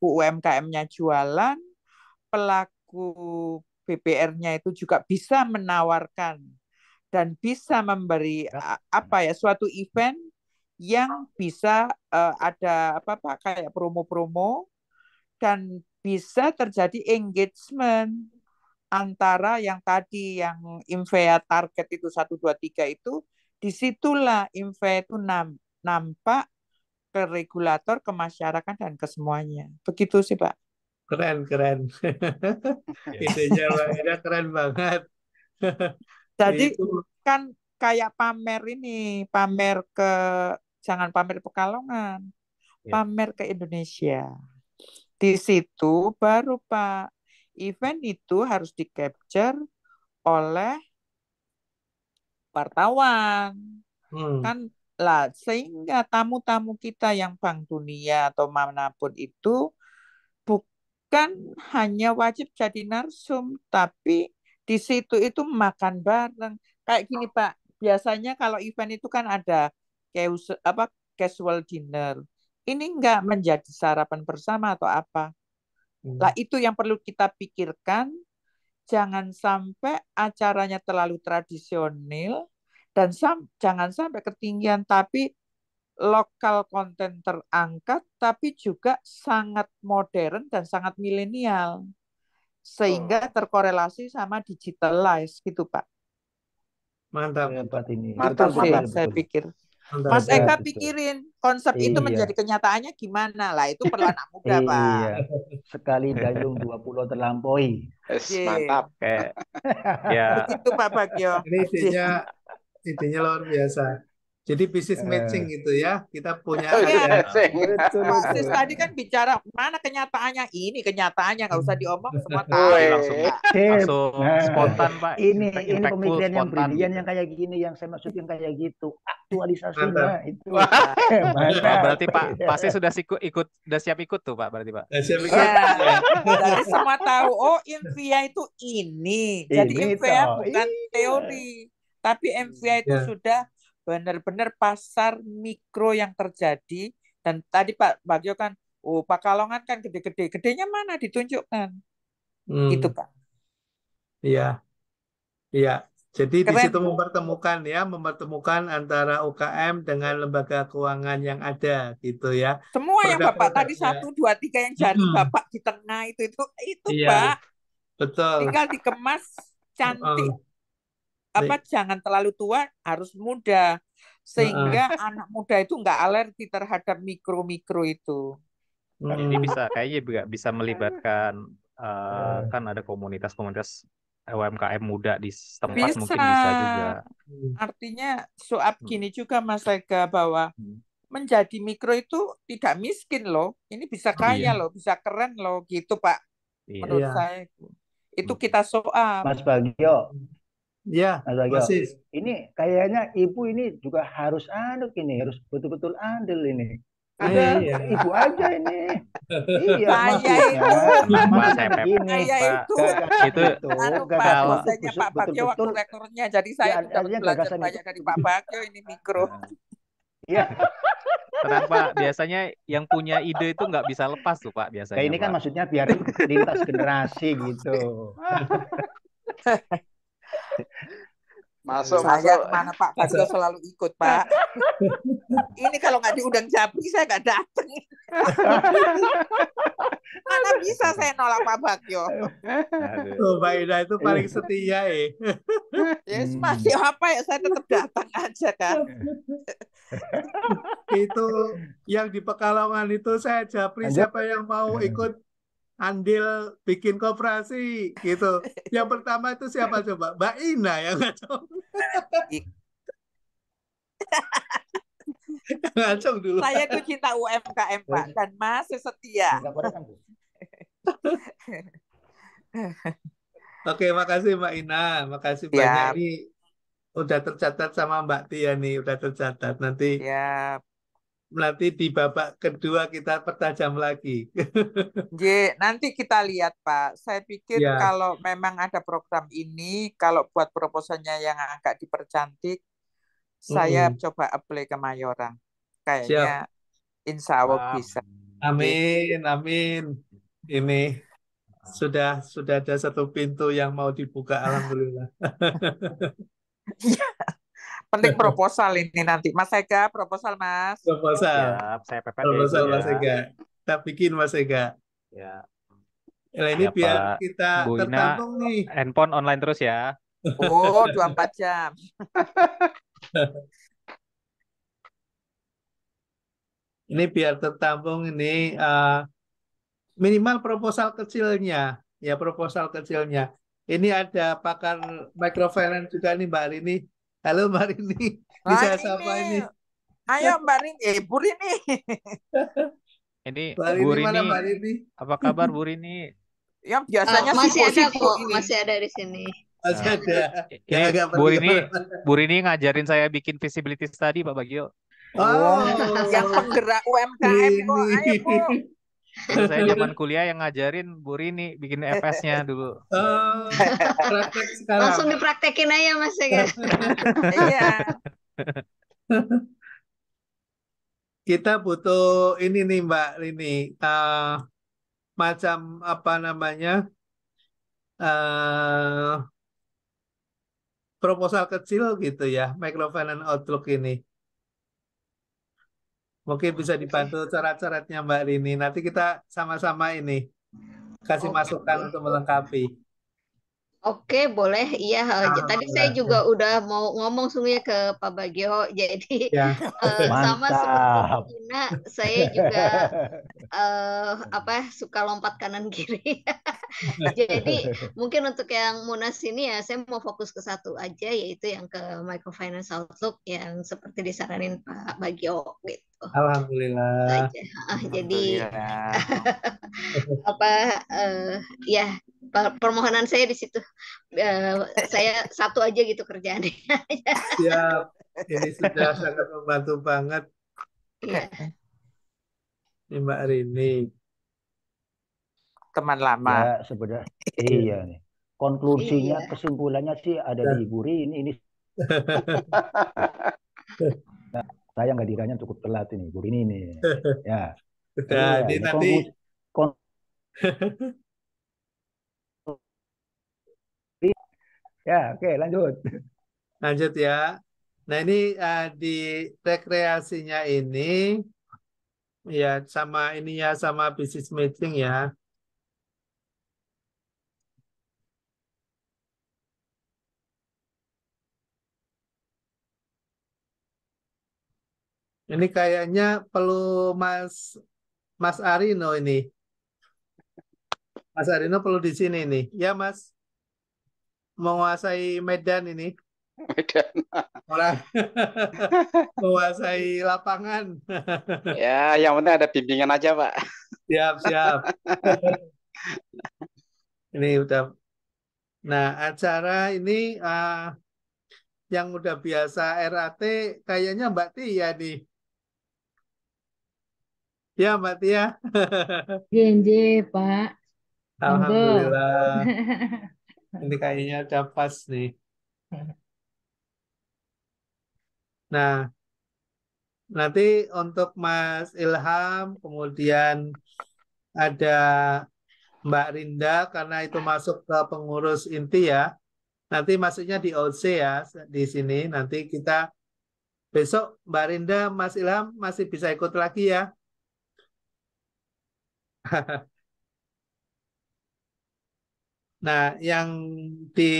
UMKM-nya jualan, pelaku BPR-nya itu juga bisa menawarkan dan bisa memberi suatu event yang bisa ada kayak promo-promo dan bisa terjadi engagement antara yang tadi yang IMVEA target itu 1 2 3 itu, disitulah IMVEA itu nampak ke regulator, ke masyarakat dan ke semuanya. Begitu sih, Pak. Keren. Idenya Mbak Ina keren banget. Jadi kan kayak pamer ini, jangan pamer Pekalongan, pamer ke Indonesia. Di situ baru Pak, event itu harus di-capture oleh wartawan. Kan lah, sehingga tamu-tamu kita yang Bank Dunia atau manapun itu bukan hanya wajib jadi narsum, tapi di situ itu makan bareng. Kayak gini Pak, biasanya kalau event itu kan ada casual dinner. Ini enggak menjadi sarapan bersama atau apa. Lah itu yang perlu kita pikirkan, jangan sampai acaranya terlalu tradisional dan jangan sampai ketinggian, tapi lokal konten terangkat, tapi juga sangat modern dan sangat milenial, sehingga terkorelasi sama digitalize gitu Pak. Mantap. Itu sih saya pikir. Mas Eka pikirin konsep itu menjadi kenyataannya gimana lah, itu perlu anak muda Pak. Sekali dayung 2 pulau terlampaui. Mantap. Begitu Pak Bagio. Ini idenya luar biasa. Jadi bisnis matching gitu ya. Kita punya Pak Sis tadi kan bicara mana kenyataannya. Ini kenyataannya, nggak usah diomong, semua tahu. Langsung spontan Pak. Ini pemikiran yang brilian yang kayak gini, yang saya maksud yang kayak gitu. Aktualisasinya itu. Berarti Pak Sis sudah siap ikut tuh Pak, berarti Pak. Jadi semua tahu, IMVEA itu ini. Jadi IMVEA bukan teori, tapi IMVEA itu sudah benar-benar pasar mikro yang terjadi. Dan tadi Pak Bagio kan, Pekalongan kan gede-gede. Gedenya mana ditunjukkan. Gitu Pak. Iya. Jadi di situ mempertemukan antara UKM dengan lembaga keuangan yang ada gitu ya. Semua yang Bapak tadi 1, 2, 3 yang jari Bapak di tengah itu Pak. Betul. Tinggal dikemas cantik. Jangan terlalu tua, harus muda. sehingga anak muda itu nggak alergi terhadap mikro-mikro itu. Ini bisa kayaknya juga bisa melibatkan kan ada komunitas-komunitas UMKM muda di setempat mungkin bisa juga. Artinya soal gini juga Mas Ega bahwa menjadi mikro itu tidak miskin loh. Ini bisa kaya loh, bisa keren loh gitu Pak. Menurut saya itu kita soal. Mas Bagio, Ya, Mas Bagio, masih. ini kayaknya ibu ini juga harus harus betul-betul andil ini. Udah ibu aja ini. Iya, maksudnya begini, Pak. Itu kalau dosennya Pak Bagio waktu rektornya, jadi saya dapat belajar banyak dari Pak Bagio ini mikro. Iya. Tenang Pak, biasanya yang punya ide itu nggak bisa lepas tuh Pak biasanya. Kayak ini kan maksudnya biar lintas generasi gitu. Saya kemana Pak Bagio selalu ikut Pak. Ini kalau nggak diundang Japri saya nggak datang. Mana bisa saya nolak Pak Bagio. Oh, Mbak Ida itu paling setia Yes, masih apa ya, saya tetap datang aja kan. Itu yang di Pekalongan itu saya Japri, siapa yang mau ikut andil bikin koperasi gitu. Yang pertama itu siapa coba? Mbak Ina yang ngacung. Ngacung dulu. Saya itu cinta UMKM Pak dan masih setia. Oke, makasih Mbak Ina, makasih banyak. Ini udah tercatat sama Mbak Tia nih, udah tercatat. Nanti di babak kedua kita pertajam lagi. Nanti kita lihat Pak. Saya pikir kalau memang ada program ini, kalau buat proposalnya yang agak dipercantik, saya coba apply ke Mayoran. Kayaknya insya Allah bisa. Amin, amin. Ini sudah ada satu pintu yang mau dibuka, alhamdulillah. Penting proposal ini nanti. Mas Ega, proposal Mas. Proposal. Saya pepet proposal Mas Ega. Kita bikin Mas Ega. Ya. Nah, ini biar kita Bu tertampung Ina, nih. handphone online terus ya. Oh, 24 jam. Ini biar tertampung ini minimal proposal kecilnya. Ya, proposal kecilnya. Ini ada pakar microfinance juga nih Mbak Rini. Halo Mbak Rini. Bisa sapa ini? Ayo Mbak Rini, Bu Rini. Ini Bu Rini, mana Mbak Rini? Apa kabar Bu Rini? Yang biasanya masih ada kok, masih ada di sini. Masih ada. Ini Bu Rini ngajarin saya bikin visibility study Pak Bagio. Oh, yang penggerak UMKM kok, ayo Bu. Saya zaman kuliah yang ngajarin Bu Rini bikin FS-nya dulu. Praktek sekarang. Langsung dipraktekin aja Mas Ega. Iya. Kita butuh ini nih Mbak Rini, macam apa namanya, proposal kecil gitu ya, microfinance outlook ini. Mungkin bisa dibantu cara-caranya Mbak Rini. Nanti kita sama-sama ini kasih masukan untuk melengkapi. Oke, boleh. Iya, tadi saya juga udah mau ngomong sungguhnya ke Pak Bagio. Jadi sama seperti Ina, saya juga suka lompat kanan kiri. Jadi mungkin untuk yang Munas ini ya, saya mau fokus ke satu aja, yaitu yang ke microfinance outlook yang seperti disaranin Pak Bagio gitu. Alhamdulillah. Jadi ya permohonan saya di situ. Saya satu aja gitu kerjaannya. Siap. Ini sudah sangat membantu banget. Iya. Ini Mbak Rini. Teman lama. Ya, sebenarnya iya nih. Konklusinya, kesimpulannya sih ada di Ibu Rini ini. Nah, saya nggak diranya cukup telat ini, Ibu Rini ini. Ya. Udah, ini nanti ya, oke, lanjut. Lanjut ya. Nah, ini di rekreasinya ini ya sama ininya sama business matching ya. Ini kayaknya perlu Mas Arino ini. Mas Arino perlu di sini nih. Ya Mas, menguasai Medan ini. Medan. Orang menguasai lapangan. Ya, yang penting ada bimbingan aja, Pak. Siap, siap. Ini udah. Nah, acara ini yang udah biasa RAT kayaknya Mbak Tia nih. Ya, Mbak Tia. JNJ, Pak. Monggo. Alhamdulillah. Ini kayaknya udah pas nih. Nah, nanti untuk Mas Ilham, kemudian ada Mbak Rinda, karena itu masuk ke pengurus inti ya. Nanti masuknya di OC ya, di sini. Nanti kita besok Mbak Rinda, Mas Ilham masih bisa ikut lagi ya. Nah, yang di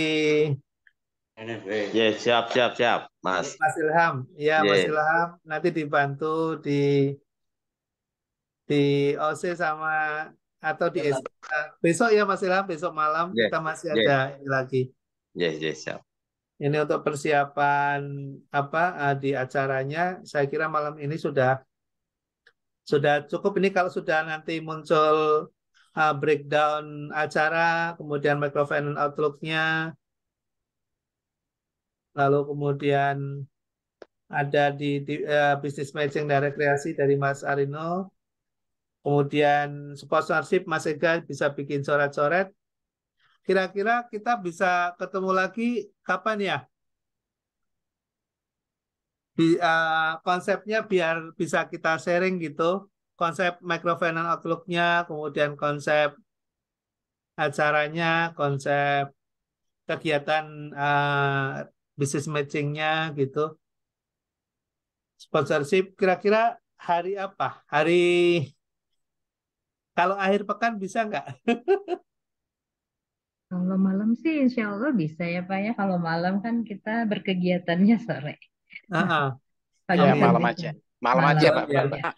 Ya, siap, siap, siap, Mas. Mas Ilham, ya Mas Ya, Ilham nanti dibantu di OC sama atau di besok ya Mas Ilham, besok malam ya, kita masih ya, ada ini lagi. ya, ya, siap. Ini untuk persiapan apa di acaranya, saya kira malam ini sudah cukup. Ini kalau sudah nanti muncul breakdown acara, kemudian microfinance outlook-nya, lalu kemudian ada di business matching dan rekreasi dari Mas Arino, kemudian sponsorship Mas Ega bisa bikin coret-coret. Kira-kira kita bisa ketemu lagi kapan ya? Konsepnya biar bisa kita sharing gitu. Konsep microfinance outlook-nya, kemudian konsep acaranya, konsep kegiatan business matching-nya gitu. Sponsorship kira-kira hari apa? Kalau akhir pekan bisa nggak? Kalau malam sih insya Allah bisa ya Pak ya. Kalau malam kan kita berkegiatannya sore. Ah, Pagi Ya, Amin. malam sampai aja. siang. Malam aja, Malam. Pak. Ya, Bukan, Pak.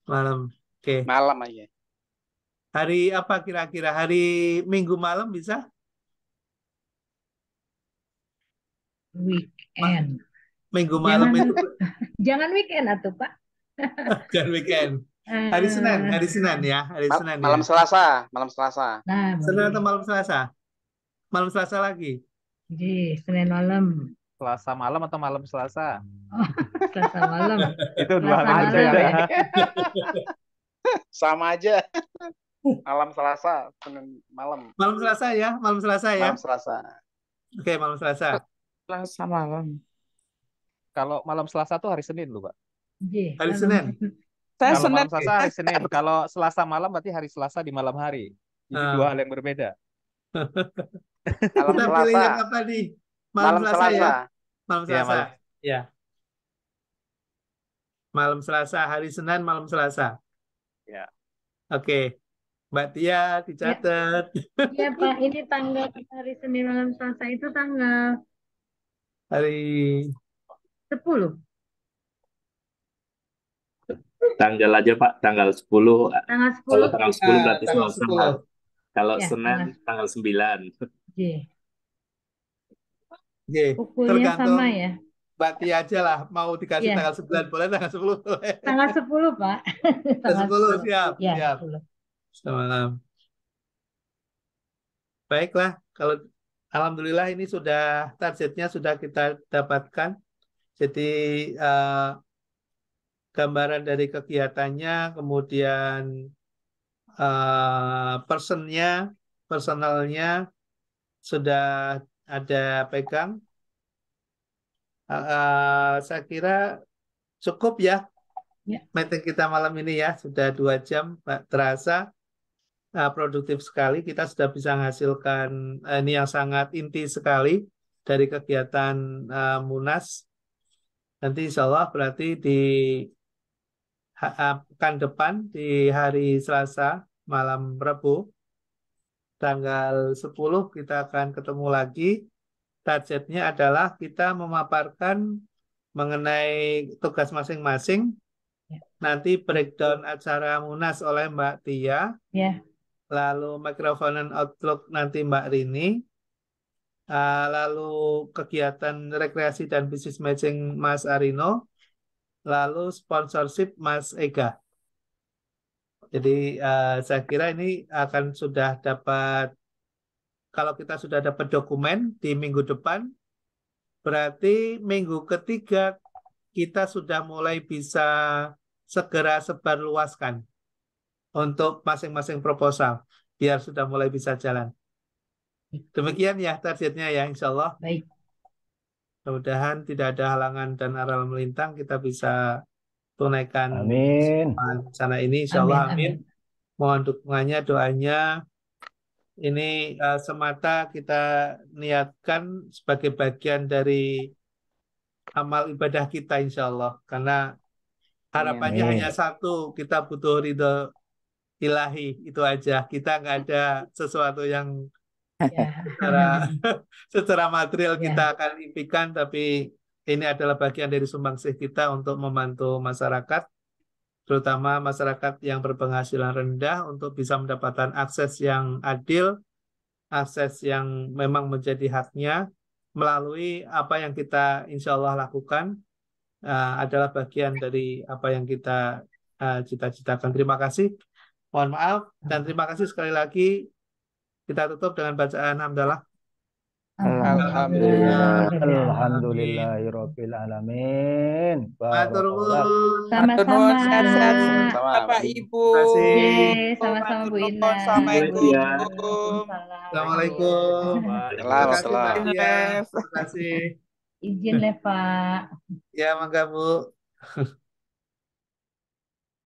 malam. Oke. Malam aja. Hari apa kira-kira? Hari Minggu malam bisa? Weekend. Minggu malam Jangan itu jangan weekend atuh Pak. bukan weekend. Hari Senin ya, hari Senin ya. Malam Selasa, malam Selasa. Nah, Senin atau boleh. malam Selasa? Malam Selasa lagi. Jadi Senin malam. Selasa malam atau malam Selasa? Oh, Selasa malam. Itu dua Selasa hal yang malam berbeda. ya. Sama aja. Malam Selasa, Senin malam. Malam Selasa ya, malam Selasa ya. Malam Selasa. Oke, malam Selasa. Selasa malam. Kalau malam Selasa tuh hari Senin loh, Pak. J, Hari malam. Senin. Saya Kalau Senin. malam Selasa hari Senin. Kalau Selasa malam berarti hari Selasa di malam hari. Jadi Ah. dua hal yang berbeda. Malam Kita pilih Selasa. yang apa nih? Malam Malam Selasa ya. Selasa. Malam Ya, Selasa. malam. Ya. Malam Selasa, hari Senin malam Selasa. Ya. Oke. Mbak Tia dicatat. Iya Pak, ini tanggal hari Senin malam Selasa itu tanggal Hari 10. Tanggal aja Pak, tanggal 10. Tanggal Kalau 10. tanggal 10 berarti tanggal Selasa. 10. Kalau Ya, Senin tanggal 9. J. Oke. Pukulnya Tergantung sama ya. Mbak Tia aja lah. Mau dikasih Iya. tanggal 9 boleh, tanggal 10 boleh. Tanggal 10 Pak. Tanggal 10 siap. Ya, Siap. 10. Selamat malam. Baiklah, kalau alhamdulillah ini sudah targetnya sudah kita dapatkan. Jadi gambaran dari kegiatannya, kemudian personalnya sudah ada pegang. Saya kira cukup ya, Ya. meeting kita malam ini ya, sudah 2 jam, terasa produktif sekali. Kita sudah bisa menghasilkan ini yang sangat inti sekali dari kegiatan Munas. Nanti insya Allah berarti di pekan depan di hari Selasa malam Rabu tanggal 10 kita akan ketemu lagi. Targetnya adalah kita memaparkan mengenai tugas masing-masing. Ya. Nanti breakdown acara Munas oleh Mbak Tia, Ya. lalu Microfinance Outlook nanti Mbak Rini, lalu kegiatan rekreasi dan bisnis matching Mas Arino, lalu sponsorship Mas Ega. Jadi saya kira ini akan sudah dapat, kalau kita sudah dapat dokumen di minggu depan, berarti minggu ketiga kita sudah mulai bisa segera sebarluaskan untuk masing-masing proposal, biar sudah mulai bisa jalan. Demikian ya targetnya ya, insya Allah. Baik. Mudah-mudahan tidak ada halangan dan aral melintang, kita bisa tunaikan Amin. rencana ini, insya Allah. Amin. Amin. Mohon dukungannya, doanya. Ini semata kita niatkan sebagai bagian dari amal ibadah kita, insya Allah. Karena harapannya Amin. hanya satu, kita butuh ridho ilahi, itu aja. Kita nggak ada sesuatu yang Ya. secara material Ya. kita akan impikan, tapi ini adalah bagian dari sumbangsih kita untuk membantu masyarakat, terutama masyarakat yang berpenghasilan rendah, untuk bisa mendapatkan akses yang adil, akses yang memang menjadi haknya, melalui apa yang kita insya Allah lakukan, adalah bagian dari apa yang kita cita-citakan. Terima kasih. Mohon maaf dan terima kasih sekali lagi. Kita tutup dengan bacaan hamdalah. Alhamdulillah. Alhamdulillahirabbil alamin. Matur Barakallah. nuwun. Sama-sama. Sehat-sehat Sama-sama, Bapak Pak. Ibu. Terima kasih. Ye, sama-sama Bu Matur Ina. nuwun. Assalamualaikum. Waalaikumsalam. Assalamualaikum. Terima kasih Waalaikumsalam. Mbak Tia. Terima kasih. Izin, Pak. Ya, mangga Bu.